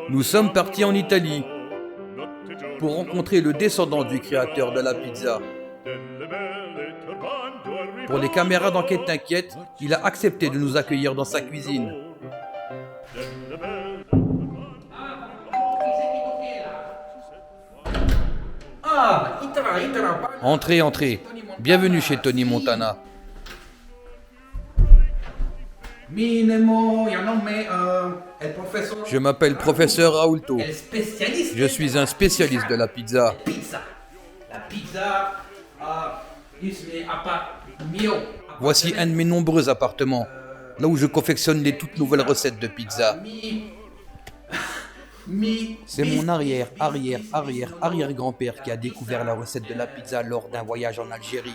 Nous sommes partis en Italie pour rencontrer le descendant du créateur de la pizza. Pour les caméras d'enquête t'inquiète, il a accepté de nous accueillir dans sa cuisine. Entrez, entrez. Bienvenue chez Tony Montana. Je m'appelle professeur Raoulto. Je suis un spécialiste de la pizza. Voici un de mes nombreux appartements, là où je confectionne les toutes nouvelles recettes de pizza. C'est mon arrière-grand-père qui a découvert la recette de la pizza lors d'un voyage en Algérie.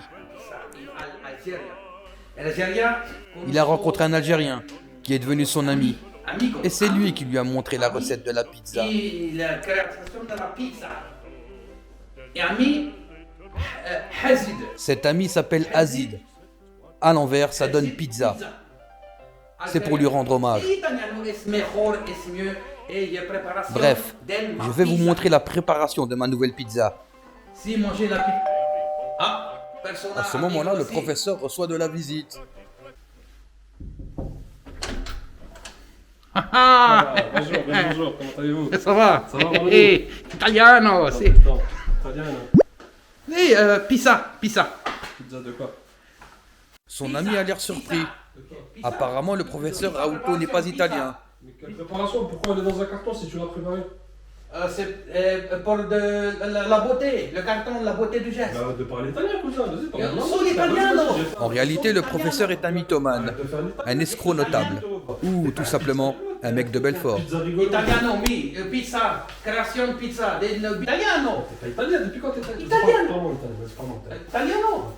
Il a rencontré un Algérien qui est devenu son ami. Et c'est lui qui lui a montré la recette de la pizza. Cet ami s'appelle Azid. À l'envers, ça donne pizza. C'est pour lui rendre hommage. Bref, je vais vous montrer la préparation de ma nouvelle pizza. À ce moment-là, le professeur reçoit de la visite. Bonjour, comment allez-vous? Ça va? Ça va, mon ami? Italiano, sì. Italiano. Pizza. Pizza de quoi? Son ami a l'air surpris. Apparemment, le professeur Raoulto n'est pas italien. Mais quelle préparation? Pourquoi elle est dans un carton si tu l'as préparée? C'est pour la beauté, le carton de la beauté du geste. Bah, de parler italien, cousin, vas-y, parle. Sono italiano. En réalité, le professeur est un mythomane, un escroc notable, ou tout simplement un mec de Belfort. Pizza rigolo. Italiano, pizza, création pizza, italiano. T'es pas italien depuis quand t'es italien? Italiano. C'est pas mon italien. Italiano.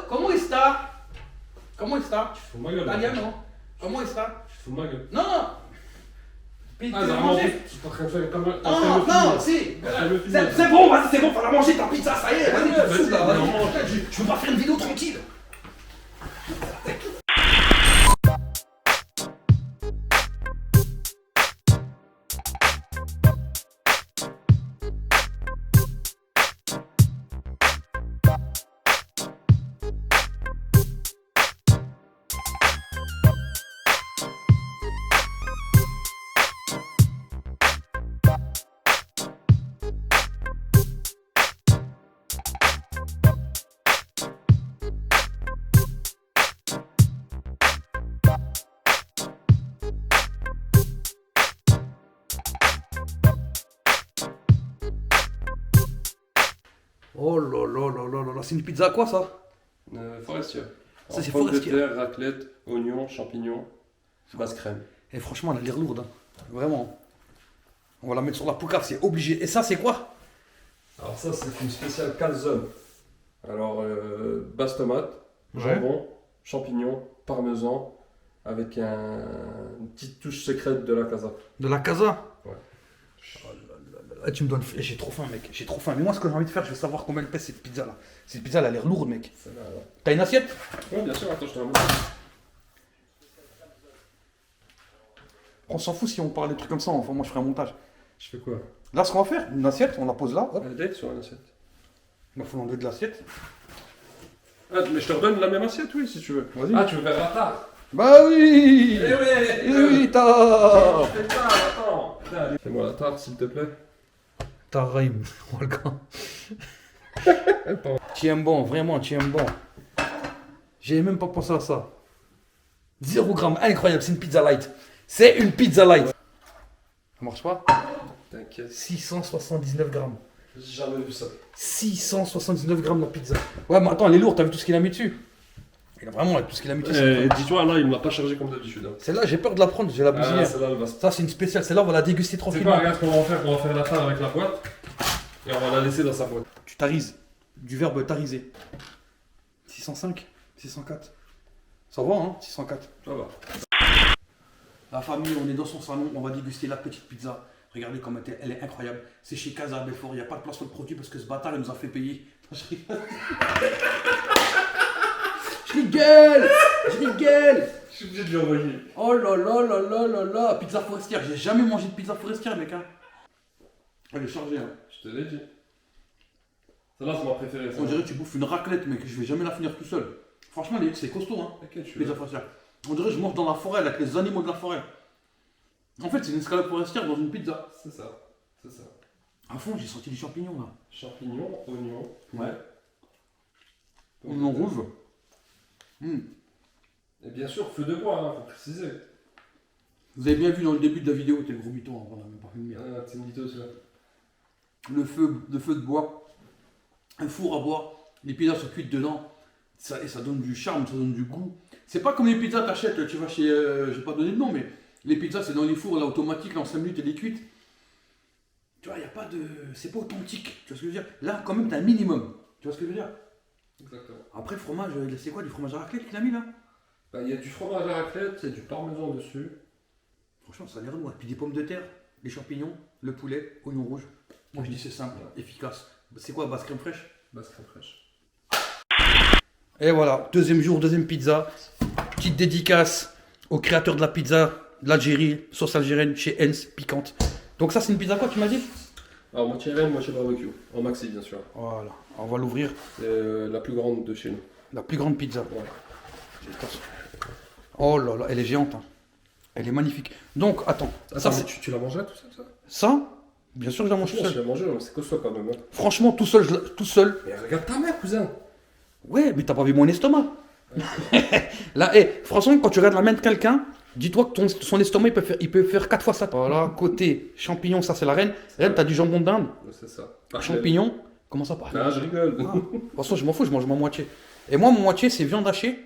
Comment sta? Comment sta? Tu te fous de ma gueule. Italiano. Comment sta? Tu te fous de ma gueule. Non. Pizza, Ah, vraiment, tu es en train de faire comme un. Non, si. C'est bon, vas-y, c'est bon, faut la manger ta pizza, ça y est, vas-y, tu me saoules, là, vas-y. Je peux pas faire une vidéo tranquille. Oh là là là là là là, c'est une pizza à quoi ça? Forestier. Ça, c'est Pommes de forestier. terre, raclette, oignons, champignons, base crème. Et franchement, elle a l'air lourde, hein. Vraiment. On va la mettre sur la poucave, c'est obligé. Et ça, c'est quoi? Alors ça, c'est une spéciale calzone. Alors, base tomate, Ouais. jambon, champignons, parmesan, avec une petite touche secrète de la casa. De la casa? Ouais. Oh là là là là, tu me donnes. J'ai trop faim, mec. J'ai trop faim. Mais moi, ce que j'ai envie de faire, je veux savoir combien elle pèse cette pizza là. Cette pizza, elle a l'air lourde, mec. Celle-là, ouais. T'as une assiette? Ouais, bien sûr, attends, je te la montre. On s'en fout si on parle des trucs comme ça. Enfin, moi, je ferai un montage. Je fais quoi? Là, ce qu'on va faire, une assiette, on la pose là. Hop. Elle date sur une assiette. Il faut l'enlever de l'assiette. Ah, mais je te redonne la même assiette, oui, si tu veux. Vas-y. Ah, tu veux faire la tarte? Bah oui! Eh ouais, Eh oui, t'as! Fais ça, attends. Fais-moi la tarte, s'il te plaît. T'as rime, Walgan. Tiens bon, vraiment, tiens bon. J'ai même pas pensé à ça. 0 g, incroyable, c'est une pizza light. C'est une pizza light. Ça marche pas? T'inquiète. 679 grammes. J'ai jamais vu ça. 679 grammes la pizza. Ouais, mais attends, elle est lourde, t'as vu tout ce qu'il a mis dessus? Il a vraiment tout ce qu'il a mis dessus. c'est incroyable. Dis-toi, là, il me l'a pas chargé comme d'habitude. Hein. Celle-là, j'ai peur de la prendre, je vais la bousiller. Ah, celle-là, elle va se... Ça, c'est une spéciale. Celle-là, on va la déguster C'est tranquillement. quoi, regarde ce qu'on va faire? On va faire la tarte avec la boîte. Et on va la laisser dans sa boîte. Tu tarises. Du verbe tariser. 605, 604. Ça va, hein? 604. Ça va. La famille, on est dans son salon, on va déguster la petite pizza. Regardez comme elle est incroyable. C'est chez Casa Belfort, il n'y a pas de placement de produit parce que ce bâtard, il nous a fait payer. Je rigole. Je rigole. rigole. Je suis obligé de lui envoyer. Oh là là là là là là. Pizza forestière, j'ai jamais mangé de pizza forestière, mec. Hein. Elle est chargée. Hein. Je te l'ai dit. Celle-là, c'est ma préférée. On dirait que tu bouffes une raclette, mec. Je vais jamais la finir tout seul. Franchement, c'est costaud, hein. Ok, je suis Pizza là. forestière. On dirait que je mange dans la forêt avec les animaux de la forêt. En fait, c'est une escalope forestière dans une pizza. C'est ça. C'est ça. À fond, j'ai senti des champignons là. Champignons, oignons. Ouais. Oignons rouges. Et bien sûr, feu de bois, hein, faut préciser. Vous avez bien vu dans le début de la vidéo, t'es le gros mytho, on a même pas fait de merde. Ah, c'est une mytho, ça. Le feu de bois, un four à bois, les pizzas sont cuites dedans, et ça donne du charme, ça donne du goût. C'est pas comme les pizzas t'achètes, tu vas chez, je vais pas donner de nom, mais les pizzas c'est dans les fours là automatiques, là en 5 minutes elle est cuite. Tu vois, y a pas de, c'est pas authentique, tu vois ce que je veux dire. Là quand même t'as un minimum, tu vois ce que je veux dire. Exactement. Après le fromage, c'est quoi du fromage à raclette qu'il a mis là? Bah, il y a du fromage à raclette, il y a du parmesan dessus. Franchement ça a l'air bon, puis des pommes de terre, des champignons, le poulet, oignons rouges. Moi je dis c'est simple, efficace. C'est quoi, base crème fraîche? Basse crème fraîche. Et voilà, deuxième jour, deuxième pizza. Petite dédicace au créateur de la pizza d'Algérie, sauce algérienne chez Hens, piquante. Donc ça c'est une pizza quoi tu m'as dit? Alors moitié reine, moitié barbecue. En maxi bien sûr. Voilà, on va l'ouvrir. C'est la plus grande de chez nous. La plus grande pizza. Ouais. Oh là là, elle est géante. Hein. Elle est magnifique. Donc attends, Attends, ça, mais tu l'as mangé tout ça? ça, bien sûr que je la mange tout Je seul. l'ai mangé, mais c'est costaud quand même. Hein. Franchement, tout seul, tout seul. Mais regarde ta mère, cousin. Ouais, mais t'as pas vu mon estomac. Là, franchement, quand tu regardes la main de quelqu'un, dis-toi que son estomac, il peut faire 4 fois ça. Voilà, côté champignons, ça c'est la reine. Reine, t'as du jambon d'Inde. C'est ça. Champignons, comment ça part? Ah, je rigole. De toute façon, je m'en fous, je mange ma moitié. Et moi, mon moitié, c'est viande hachée,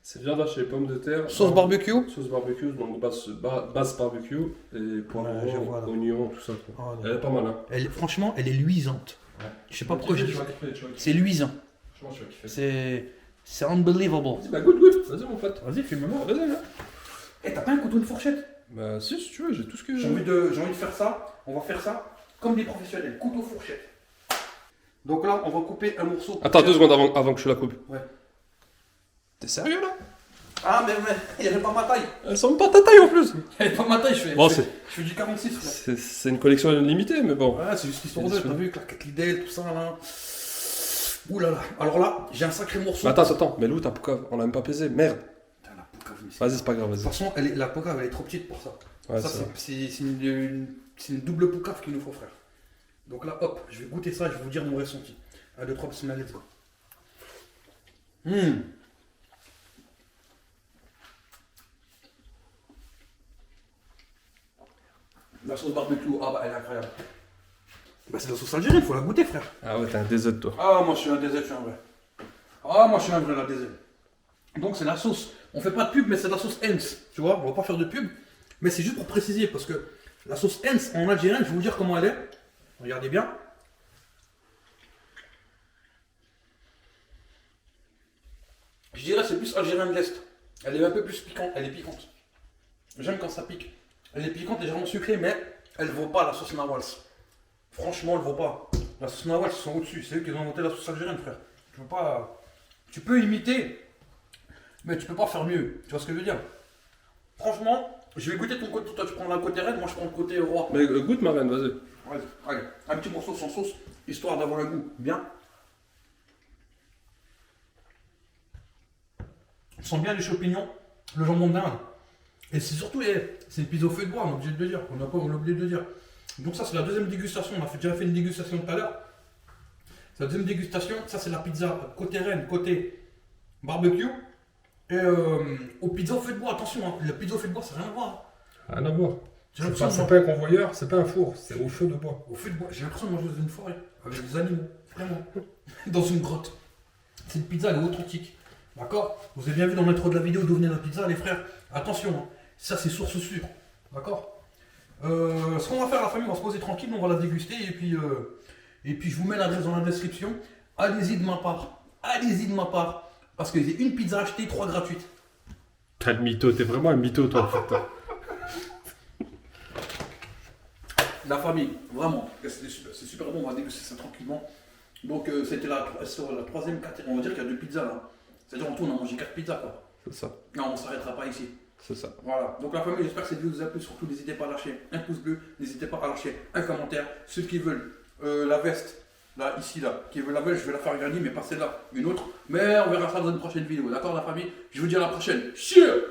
C'est viande hachée, pommes de terre. sauce barbecue. Sauce barbecue, donc base barbecue. Et poivrons, Ouais, je vois, là. oignons, tout ça. Quoi. Oh, Elle est pas mal, hein. franchement, elle est luisante. Ouais. Je sais pas pourquoi Tu j'ai dit vas ça. kiffer, tu vas kiffer. C'est luisant. Franchement, tu vas kiffer. C'est unbelievable. Vas-y, bah, goûte. Vas-y, mon pote. Vas-y, filme-moi. Vas-y, là. T'as pas un couteau de fourchette? Bah, si tu veux, j'ai tout ce que J'ai envie de faire ça. On va faire ça comme des professionnels. Couteau fourchette. Donc là, on va couper un morceau. Attends 2 secondes avant que je la coupe. Ouais. T'es sérieux là? Ah, mais il n'y avait pas ma taille. Elle semble pas ta taille en plus. Il n'y avait pas ma taille, Bon, je fais du 46, frère. C'est une collection limitée, mais bon. Ouais, c'est juste l'histoire de. T'as vu, claquette Lidl, tout ça là. Ouh là là. Alors là, j'ai un sacré morceau. Mais attends, mais l'eau, ta poucave, on l'a même pas pesé, merde. Putain, la poucave, mais Vas-y, c'est pas grave, de toute vas-y. façon, la poucave, elle est trop petite pour ça. Ouais, Ça, c'est vrai. c'est une double poucave qu'il nous faut, frère. Donc là, hop, je vais goûter ça et je vais vous dire mon ressenti. 1, 2, 3, bismillah, let's go. La sauce barbecue, ah bah elle est incroyable. Bah c'est la sauce algérienne, faut la goûter, frère. Ah ouais, t'es un DZ toi. Ah, moi je suis un DZ, je suis un vrai. Ah, moi je suis un vrai, la DZ. Donc c'est la sauce. On fait pas de pub, mais c'est la sauce Hens. Tu vois, on va pas faire de pub. Mais c'est juste pour préciser, parce que la sauce Hens en algérien, je vais vous dire comment elle est. Regardez bien. Je dirais c'est plus algérien de l'Est. Elle est un peu plus piquante, elle est piquante. J'aime quand ça pique. Elle est piquante, légèrement sucrée, mais elle vaut pas la sauce Nawals. Franchement, elle vaut pas. La sauce Nawals, ils sont au-dessus. C'est eux qui ont inventé la sauce algérienne, frère. Tu peux pas. Tu peux imiter, mais tu peux pas faire mieux. Tu vois ce que je veux dire? Franchement, je vais goûter ton côté. Toi, tu prends la côté reine, moi je prends le côté roi. Mais goûte ma reine, vas-y. Ouais, allez, un petit morceau sans sauce, histoire d'avoir un goût bien. On sent bien les champignons, le jambon d'Inde. Et c'est surtout, c'est une pizza au feu de bois, on est obligé de le dire. On a oublié de le dire. Donc ça, c'est la deuxième dégustation. On a déjà fait une dégustation tout à l'heure. C'est la deuxième dégustation. Ça, c'est la pizza côté reine, côté barbecue. Et aux pizzas au feu de bois, attention, hein, la pizza au feu de bois, ça n'a rien à voir. Rien à voir. J'ai l'impression de C'est pas un convoyeur, c'est pas un four, c'est au feu de bois. Au feu de bois, j'ai l'impression de manger dans une forêt, avec des animaux, vraiment, dans une grotte. Cette pizza, elle est authentique, d'accord? Vous avez bien vu dans l'intro de la vidéo d'où venait la pizza, les frères. Attention, hein, ça c'est source sûre, d'accord? Ce qu'on va faire, la famille, on va se poser tranquille, on va la déguster, et puis je vous mets l'adresse dans la description. Allez-y de ma part, parce que j'ai une pizza achetée, 3 gratuites. T'as le mytho, t'es vraiment un mytho toi en fait. La famille, vraiment, c'est super bon, on va déguster ça tranquillement. Donc c'était la troisième catégorie, on va dire qu'il y a 2 pizzas là. C'est-à-dire en tout on a mangé 4 pizzas quoi. C'est ça. Non, on s'arrêtera pas ici. C'est ça. Voilà. Donc la famille, j'espère que cette vidéo vous a plu. Surtout, n'hésitez pas à lâcher un pouce bleu. N'hésitez pas à lâcher un commentaire. Ceux qui veulent la veste, là, ici, là, qui veulent la veste, je vais la faire gagner, mais pas celle-là, une autre. Mais on verra ça dans une prochaine vidéo. D'accord, la famille? Je vous dis à la prochaine. Cheers!